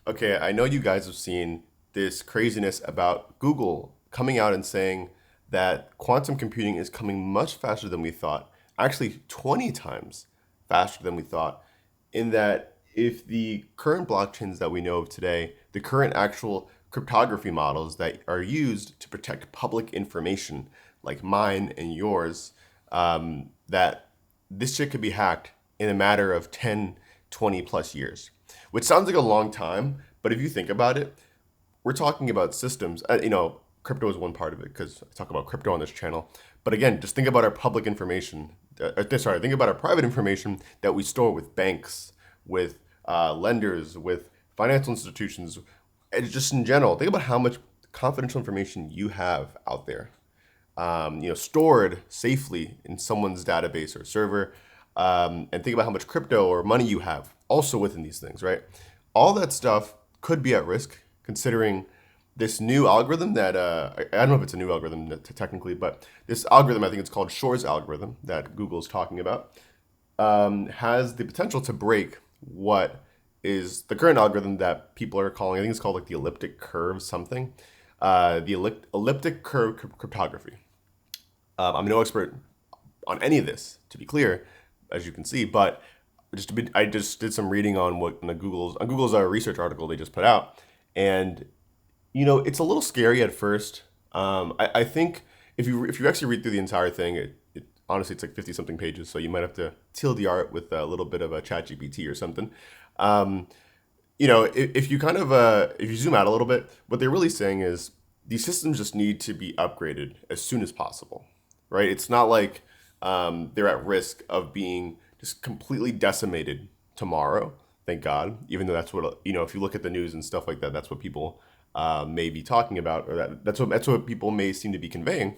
Okay, I know you guys have seen this craziness about Google coming out and saying that quantum computing is coming much faster than we thought, actually 20 times faster than we thought, in that if the current blockchains that we know of today, the current actual cryptography models that are used to protect public information, like mine and yours, that this shit could be hacked in a matter of 10, 20 plus years, which sounds like a long time. But if you think about it, we're talking about systems. Crypto is one part of it because I talk about crypto on this channel. But again, just think about our public information. Think about our private information that we store with banks, with lenders, with financial institutions, and just in general. Think about how much confidential information you have out there, stored safely in someone's database or server, and think about how much crypto or money you have also within these things, right? All that stuff could be at risk considering this new algorithm that I don't know if it's a new algorithm technically, but this algorithm, I think it's called Shor's algorithm that Google is talking about, has the potential to break what is the current algorithm that people are calling, I think it's called like the elliptic curve something, elliptic curve cryptography. I'm no expert on any of this, to be clear, as you can see, but I just did some reading on what Google's research article they just put out, and it's a little scary at first. I think if you actually read through the entire thing, it honestly it's like 50 something pages, so you might have to TLDR it with a little bit of a chat GPT or something. If you kind of if you zoom out a little bit, what they're really saying is these systems just need to be upgraded as soon as possible, right? It's not like they're at risk of being just completely decimated tomorrow. Thank God. Even though that's what if you look at the news and stuff like that, that's what people may be talking about, or that's what people may seem to be conveying.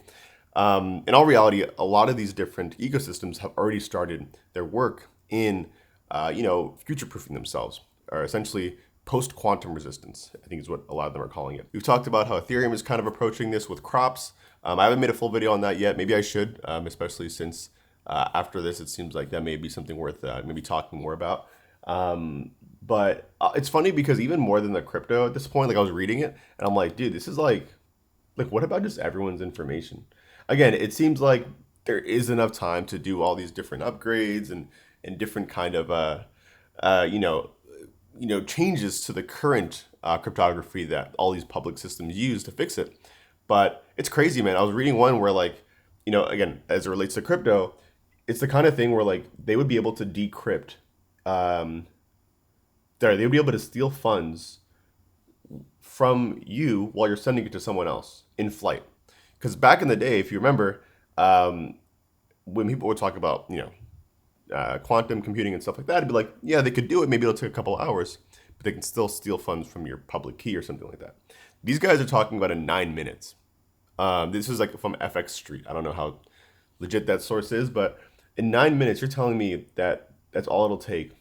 In all reality, a lot of these different ecosystems have already started their work in future-proofing themselves, or essentially post-quantum resistance, I think is what a lot of them are calling it. We've talked about how Ethereum is kind of approaching this with crops. I haven't made a full video on that yet. Maybe I should, especially since after this, it seems like that may be something worth maybe talking more about. But it's funny because even more than the crypto at this point, like I was reading it and I'm like, dude, this is like what about just everyone's information? Again, it seems like there is enough time to do all these different upgrades and different kind of uh, you know changes to the current cryptography that all these public systems use to fix it. But it's crazy, man. I was reading one where again, as it relates to crypto, it's the kind of thing where like they would be able to decrypt, um, they would be able to steal funds from you while you're sending it to someone else in flight. Because back in the day, if you remember, um, when people would talk about quantum computing and stuff like that, it'd be like, yeah, they could do it. Maybe it'll take a couple of hours, but they can still steal funds from your public key or something like that. These guys are talking about in 9 minutes. This is like from FX Street. I don't know how legit that source is, but in 9 minutes, you're telling me that that's all it'll take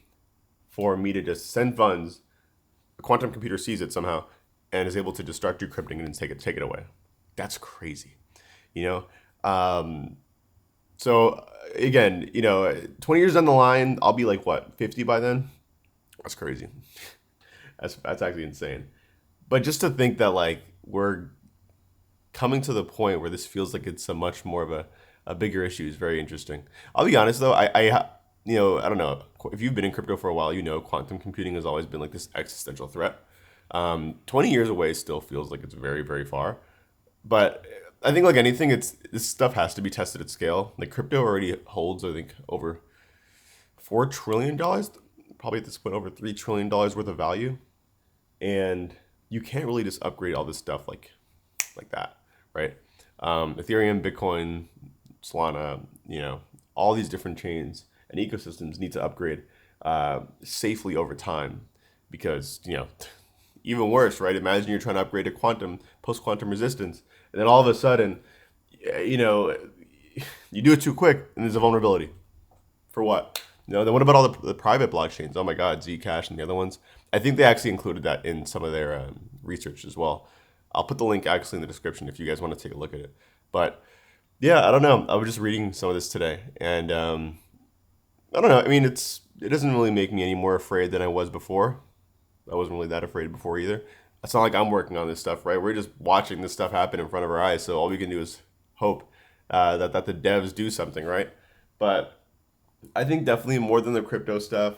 for me to just send funds. A quantum computer sees it somehow and is able to just start decrypting it and take it away. That's crazy, you know. So again, 20 years down the line, I'll be like what 50 by then. That's crazy. That's actually insane. But just to think that like we're coming to the point where this feels like it's a much more of a bigger issue is very interesting. I'll be honest though, I don't know if you've been in crypto for a while, quantum computing has always been like this existential threat. 20 years away still feels like it's very, very far. But I think like anything, this stuff has to be tested at scale. Like crypto already holds, I think, over $4 trillion, probably at this point over $3 trillion worth of value, and you can't really just upgrade all this stuff like that, right? Ethereum, Bitcoin, Solana, all these different chains and ecosystems need to upgrade safely over time because even worse, right? Imagine you're trying to upgrade to post-quantum resistance, and then all of a sudden, you know, you do it too quick, and there's a vulnerability. For what? Then what about all the private blockchains? Oh my God, Zcash and the other ones. I think they actually included that in some of their research as well. I'll put the link actually in the description if you guys want to take a look at it. But yeah, I don't know. I was just reading some of this today, and I don't know. I mean, it doesn't really make me any more afraid than I was before. I wasn't really that afraid before either. It's not like I'm working on this stuff, right? We're just watching this stuff happen in front of our eyes. So all we can do is hope that the devs do something, right? But I think definitely more than the crypto stuff,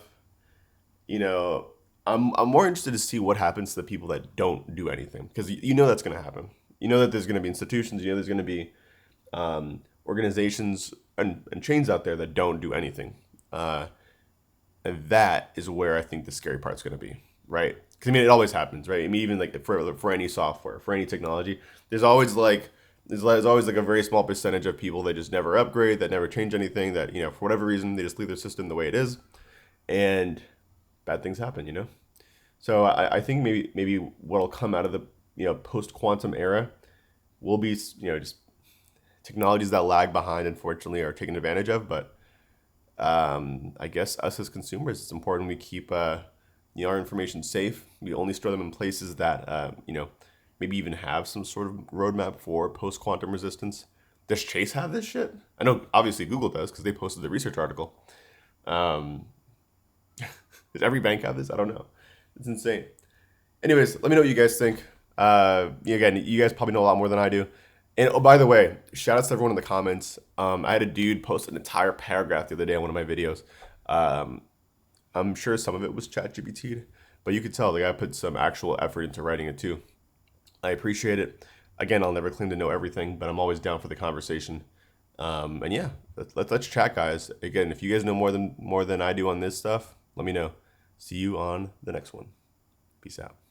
you know, I'm more interested to see what happens to the people that don't do anything, because you know that's going to happen. You know that there's going to be institutions. You know there's going to be organizations and chains out there that don't do anything. And that is where I think the scary part's going to be, right? Because I mean, it always happens, right? I mean, even like for any software, for any technology, there's always like a very small percentage of people that just never upgrade, that never change anything, that for whatever reason they just leave their system the way it is, and bad things happen, So I think maybe what'll come out of the post quantum era will be just technologies that lag behind, unfortunately, are taken advantage of, but I guess us as consumers, it's important we keep our information safe. We only store them in places that maybe even have some sort of roadmap for post quantum resistance. Does Chase have this shit? I know obviously Google does because they posted the research article. Um, does every bank have this? I don't know. It's insane. Anyways, let me know what you guys think. Again, you guys probably know a lot more than I do. And oh, by the way, shout outs to everyone in the comments. I had a dude post an entire paragraph the other day on one of my videos. I'm sure some of it was ChatGPT, but you could tell the guy put some actual effort into writing it too. I appreciate it. Again, I'll never claim to know everything, but I'm always down for the conversation. And yeah, let's chat, guys. Again, if you guys know more than I do on this stuff, let me know. See you on the next one. Peace out.